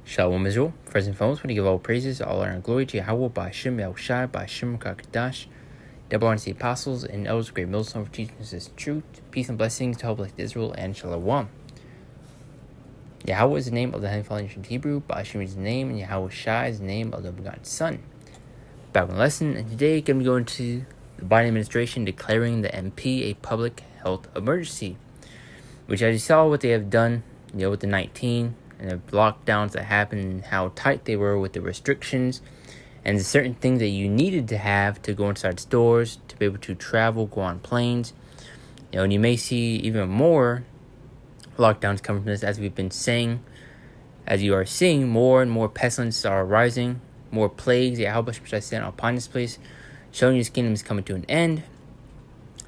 Shalom Israel. First and foremost, want to give all praises, all honor and glory to Yahweh, Ba'Shem Yahushai, Ba'Shem Kakadash, Deborah and the apostles and elders of Great Millstone for teaching us this truth. Peace and blessings to help like Israel and Shalom. Yahweh is the name of the Heavenly Father in Hebrew, Ba'Shem is the name, and Yahweh Shai is the name of the begotten Son. Back on lesson, and today going to go into the Biden administration declaring the MP a public health emergency, which as you saw what they have done, with the 19 and the lockdowns that happened and how tight they were with the restrictions and the certain things that you needed to have to go inside stores, to be able to travel, go on planes. And you may see even more lockdowns coming from this, as we've been saying. As you are seeing, more and more pestilences are rising, more plagues, Yahweh I sent upon this place, showing his kingdom is coming to an end.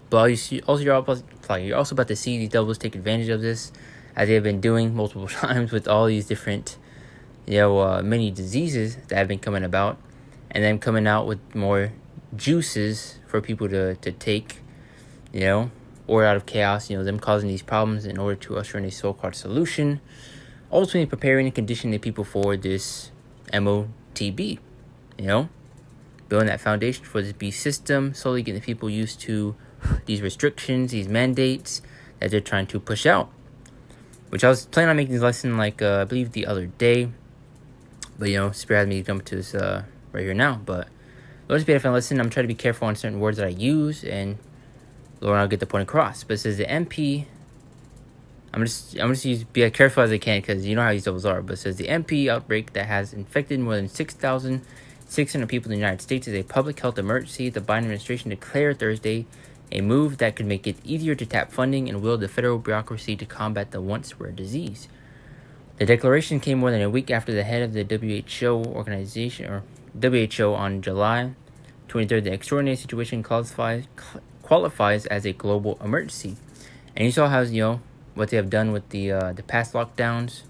But you're also about to see these devils take advantage of this, as they have been doing multiple times with all these different, many diseases that have been coming about, and then coming out with more juices for people to take, or out of chaos, them causing these problems in order to usher in a so-called solution, ultimately preparing and conditioning people for this MOTB, building that foundation for this beast system, slowly getting the people used to these restrictions, these mandates that they're trying to push out. Which I was planning on making this lesson I believe the other day. But Spirit had me jump to this right here now. But Lord's be a lesson. I'm trying to be careful on certain words that I use, and Lord, I'll get the point across. But it says the MP. I'm just be as careful as I can, because you know how these doubles are. But it says the MP outbreak that has infected more than 6,600 people in the United States is a public health emergency. The Biden administration declared Thursday a move that could make it easier to tap funding and wield the federal bureaucracy to combat the once rare disease. The declaration came more than a week after the head of the WHO on July 23rd, the extraordinary situation qualifies as a global emergency. And you saw how, what they have done with the past lockdowns,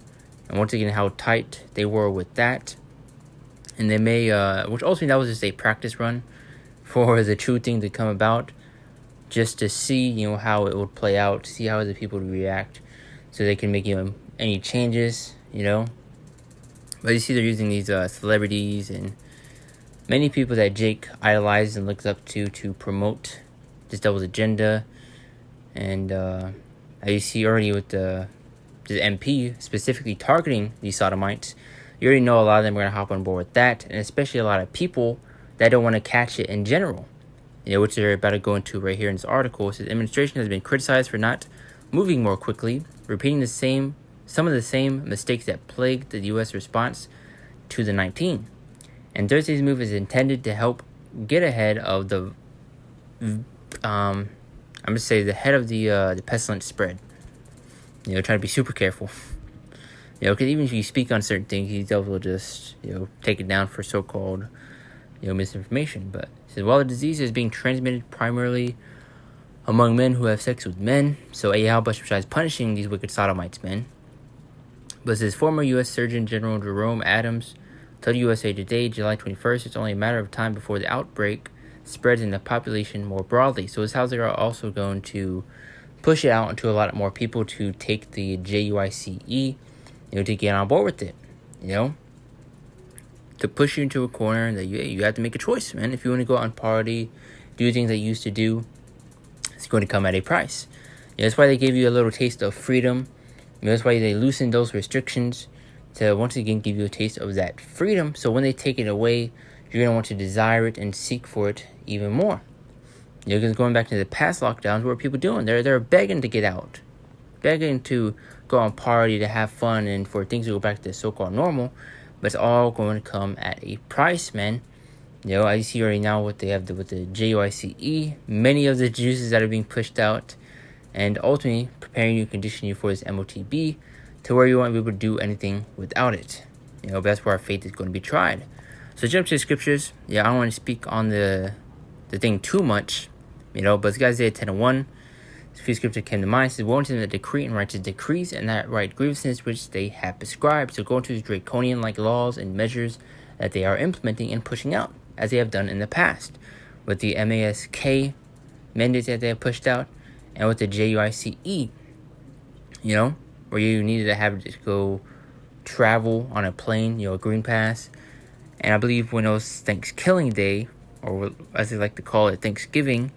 and once again how tight they were with that. And they may, which ultimately that was just a practice run for the true thing to come about, just to see, how it would play out, see how the people would react, so they can make, any changes, But you see they're using these celebrities and many people that Jake idolizes and looks up to promote this devil's agenda. And as you see already with the MP specifically targeting these sodomites, you already know a lot of them are going to hop on board with that, and especially a lot of people that don't want to catch it in general. Which they're about to go into right here in this article. It says the administration has been criticized for not moving more quickly, repeating some of the same mistakes that plagued the U.S. response to the 19. And Thursday's move is intended to help get ahead of the, the head of the pestilence spread. Trying to be super careful. Because even if you speak on certain things, these devils will just, take it down for so-called, misinformation. But it says, while the disease is being transmitted primarily among men who have sex with men, so Yahweh is punishing these wicked sodomites, men. But it says, former U.S. Surgeon General Jerome Adams told USA Today, July 21st, it's only a matter of time before the outbreak spreads in the population more broadly. So it's how they are also going to push it out into a lot more people to take the JUICE, to get on board with it, to push you into a corner that you have to make a choice, man. If you want to go out and party, do things that you used to do, it's going to come at a price. That's why they gave you a little taste of freedom. That's why they loosened those restrictions to once again give you a taste of that freedom. So when they take it away, you're going to want to desire it and seek for it even more. Because going back to the past lockdowns, what are people doing? They're begging to get out, begging to go on party, to have fun, and for things to go back to so-called normal. But it's all going to come at a price, man. As you see already now what they have with the JUICE, many of the juices that are being pushed out, and ultimately preparing you, conditioning you for this MOTB, to where you won't be able to do anything without it. But that's where our faith is going to be tried. So jump to the scriptures. I don't want to speak on the thing too much, but this guy's Isaiah 10:1. A few scriptures came to mind. It says, woe unto them that decree and righteous decrees, and that right grievousness which they have prescribed. So go into these draconian-like laws and measures that they are implementing and pushing out, as they have done in the past, with the MASK mandates that they have pushed out, and with the JUICE, where you needed to have to go travel on a plane, a green pass. And I believe when it was Thanksgiving Day, or as they like to call it, Thanksgiving,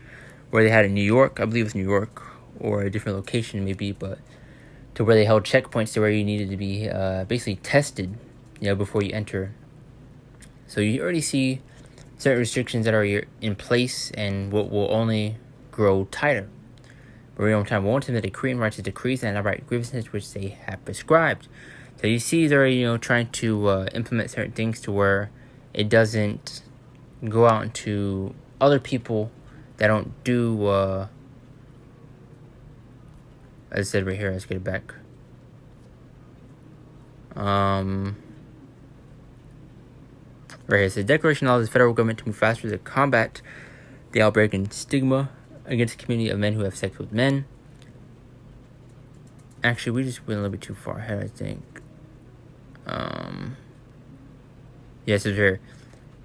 where they had in New York, I believe it was New York, or a different location maybe, but to where they held checkpoints to where you needed to be basically tested, before you enter. So you already see certain restrictions that are in place and what will only grow tighter. But we time want them that decree and write to decrees and outright grievances which they have prescribed. So you see they're trying to implement certain things to where it doesn't go out into other people that don't do as I said right here, let's get it back. Right here, it says declaration allows the federal government to move faster to combat the outbreak and stigma against the community of men who have sex with men. Actually, we just went a little bit too far ahead, I think. Yes, it's here.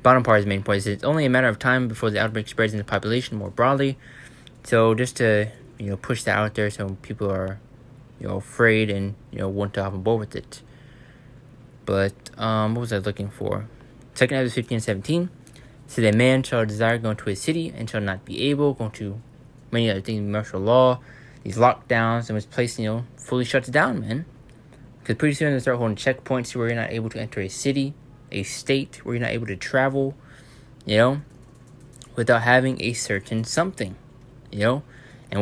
Bottom part is the main point. It's only a matter of time before the outbreak spreads in the population more broadly. So just to push that out there, so people are afraid and want to hop on board with it. But what was I looking for? 2 Ezra 15 and 17. So that man shall desire going to his city and shall not be able, going to many other things, martial law, these lockdowns, and this place fully shuts down, man. Because pretty soon they start holding checkpoints where you're not able to enter a city, a state, where you're not able to travel, without having a certain something, And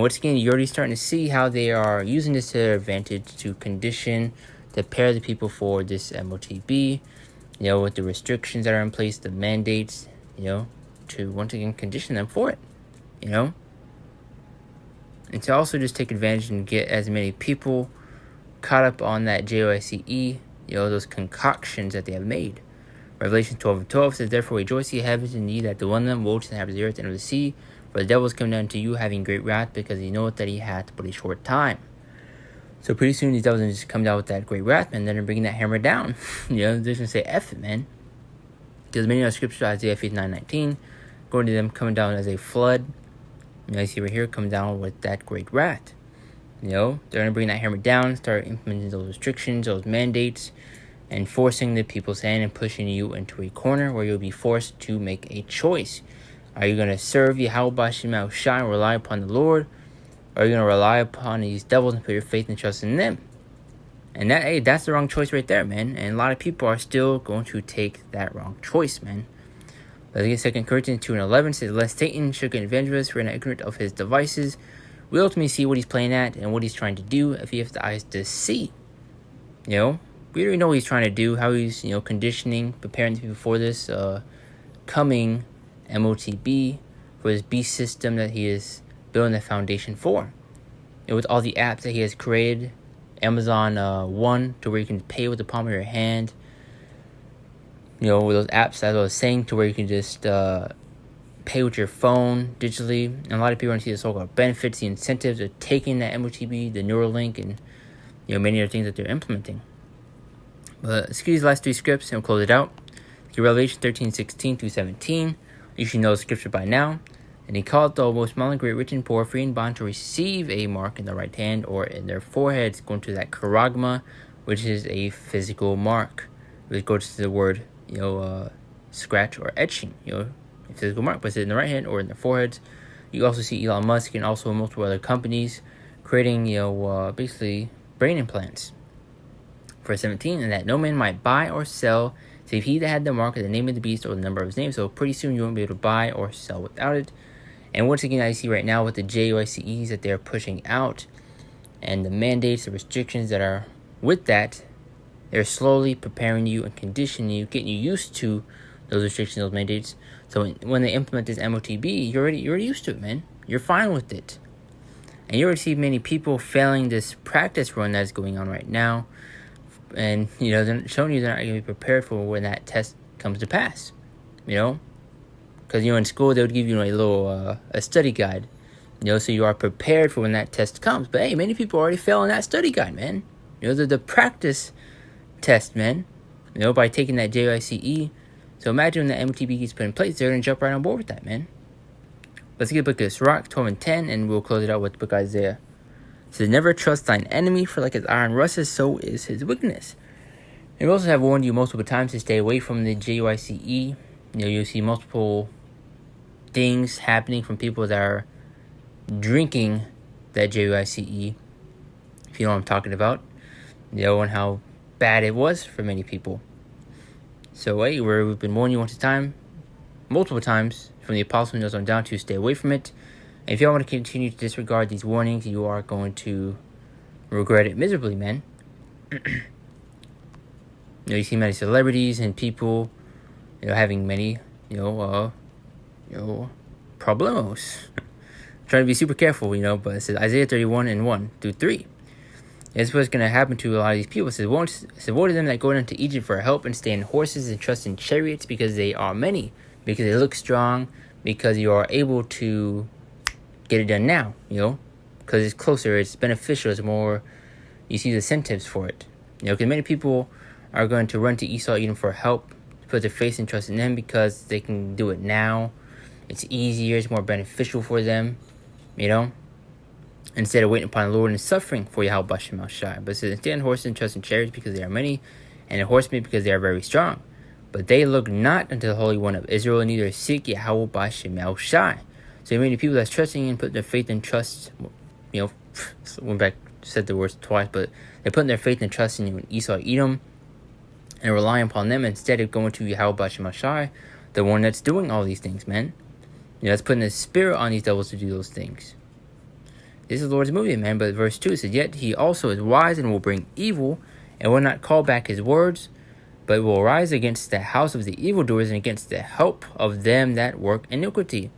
once again, you're already starting to see how they are using this to their advantage to condition, to prepare the people for this MOTB, with the restrictions that are in place, the mandates, to once again condition them for it, And to also just take advantage and get as many people caught up on that JOICE, those concoctions that they have made. Revelation 12 and 12 says, therefore rejoice ye heavens and ye that dwell in them, woe to the inhabitants of the earth and of the sea, for the devil is come down to you having great wrath, because he knoweth that he hath but a short time. So pretty soon these devils just come down with that great wrath, man. Then they're bringing that hammer down. They're just going to say, F it, man. Because many of the scriptures, Isaiah 59:19, going to them coming down as a flood. You see right here, come down with that great wrath. They're going to bring that hammer down, start implementing those restrictions, those mandates, and forcing the people's hand and pushing you into a corner where you'll be forced to make a choice. Are you going to serve Yahweh B'Shem Shai and rely upon the Lord? Or are you going to rely upon these devils and put your faith and trust in them? And that's the wrong choice right there, man. And a lot of people are still going to take that wrong choice, man. Let's get 2 Corinthians 2 and 11 says, lest Satan should get advantage of us, we're not ignorant of his devices. We ultimately see what he's playing at and what he's trying to do if he has the eyes to see. We already know what he's trying to do, how he's, conditioning, preparing the people for this coming MOTB, for his beast system that he is building the foundation for. With all the apps that he has created, Amazon One, to where you can pay with the palm of your hand. With those apps, as I was saying, to where you can just pay with your phone digitally. And a lot of people want to see the so-called benefits, the incentives of taking that MOTB, the Neuralink, and many other things that they're implementing. But let's get these last three scripts and we'll close it out. Revelation 13:16 through 17. You should know the scripture by now. And he called the most small, great, rich, and poor, free and bond, to receive a mark in the right hand or in their foreheads, going to that charagma, which is a physical mark. Which goes to the word, scratch or etching, a physical mark, but it's in the right hand or in their foreheads. You also see Elon Musk and also multiple other companies creating, basically brain implants. Verse 17, and that no man might buy or sell, save he that had the mark of the name of the beast or the number of his name. So pretty soon you won't be able to buy or sell without it. And once again, I see right now with the JOICEs that they're pushing out and the mandates, the restrictions that are with that, they're slowly preparing you and conditioning you, getting you used to those restrictions, those mandates. So when they implement this MOTB, you're already used to it, man. You're fine with it. And you already see many people failing this practice run that's going on right now. And, they're showing you they're not going to be prepared for when that test comes to pass, Because, in school, they would give you a little a study guide, so you are prepared for when that test comes. But, hey, many people already fail on that study guide, man. The practice test, man, by taking that JOICE. So imagine when the MOTB gets put in place, they're going to jump right on board with that, man. Let's get a book of Sirach 12 and 10, and we'll close it out with the book of Isaiah. It says, never trust thine enemy, for like his iron rusteth, so is his wickedness. And we also have warned you multiple times to stay away from the JUICE. You'll see multiple things happening from people that are drinking that JUICE. If you know what I'm talking about. And how bad it was for many people. So, we've been warning you multiple times, from the Apostle Notes on down, to stay away from it. And if y'all want to continue to disregard these warnings, you are going to regret it miserably, man. You see many celebrities and people, having many, problemos. Trying to be super careful, but it says Isaiah 31:1-3. This is what's going to happen to a lot of these people. It says, woe to them that go down to Egypt for help and stay in horses and trust in chariots, because they are many, because they look strong, because you are able to get it done now, because it's closer, it's beneficial, it's more, you see the incentives for it. Because many people are going to run to Esau Edom for help, put their faith and trust in them because they can do it now. It's easier, it's more beneficial for them, instead of waiting upon the Lord and suffering for Yahweh Bashem Al Shai. But it says, stand horses and trust in chariots, because they are many, and in horsemen, because they are very strong. But they look not unto the Holy One of Israel, and neither seek Yahweh Bashem Al Shai. So many people that's trusting and put their faith and trust, went back, said the words twice, but they're putting their faith and trust in Esau Edom, and relying upon them instead of going to Yahweh Bashem Al Shai, the one that's doing all these things, man. That's putting the spirit on these devils to do those things. This is the Lord's movement, man. But verse 2 says, yet he also is wise and will bring evil, and will not call back his words, but will rise against the house of the evildoers and against the help of them that work iniquity.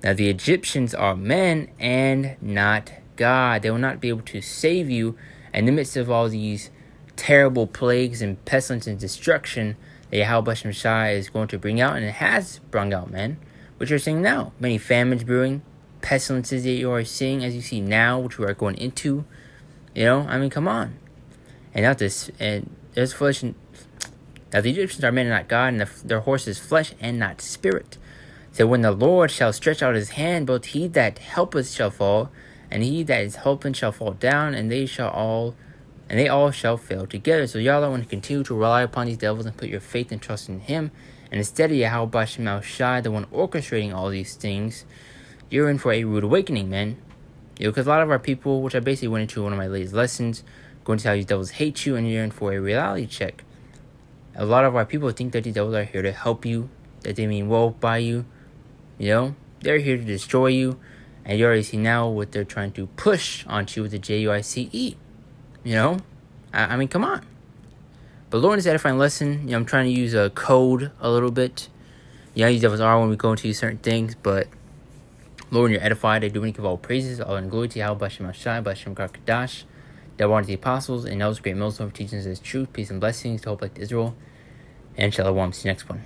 Now the Egyptians are men and not God. They will not be able to save you in the midst of all these terrible plagues and pestilence and destruction that Yahweh Bashem Shai is going to bring out, and it has brought out, man. Which you're seeing now. Many famines brewing, pestilences that you are seeing, as you see now, which we are going into. Come on. And now there's flesh. Now the Egyptians are men and not God, and their horse is flesh and not spirit. So when the Lord shall stretch out his hand, both he that helpeth shall fall, and he that is helping shall fall down, and they all shall fail together. So y'all want to continue to rely upon these devils and put your faith and trust in him, and instead of Yahweh Bashem Al Shai, the one orchestrating all these things, you're in for a rude awakening, man. Because a lot of our people, which I basically went into one of my latest lessons, going to how these devils hate you, and you're in for a reality check. A lot of our people think that these devils are here to help you, that they mean well by you. They're here to destroy you, and you already see now what they're trying to push onto you with the JUICE. Come on. But Lord is edifying lesson. I'm trying to use a code a little bit. These devils are when we go into certain things, but Lord, you're edified. I do want to give all praises, all and glory to Yahweh Bashem Al Shai, Bashem Kadash, that wanted the apostles, and those great Muslim teachings as truth, peace, and blessings to hope like Israel. And Shalom. See you next one.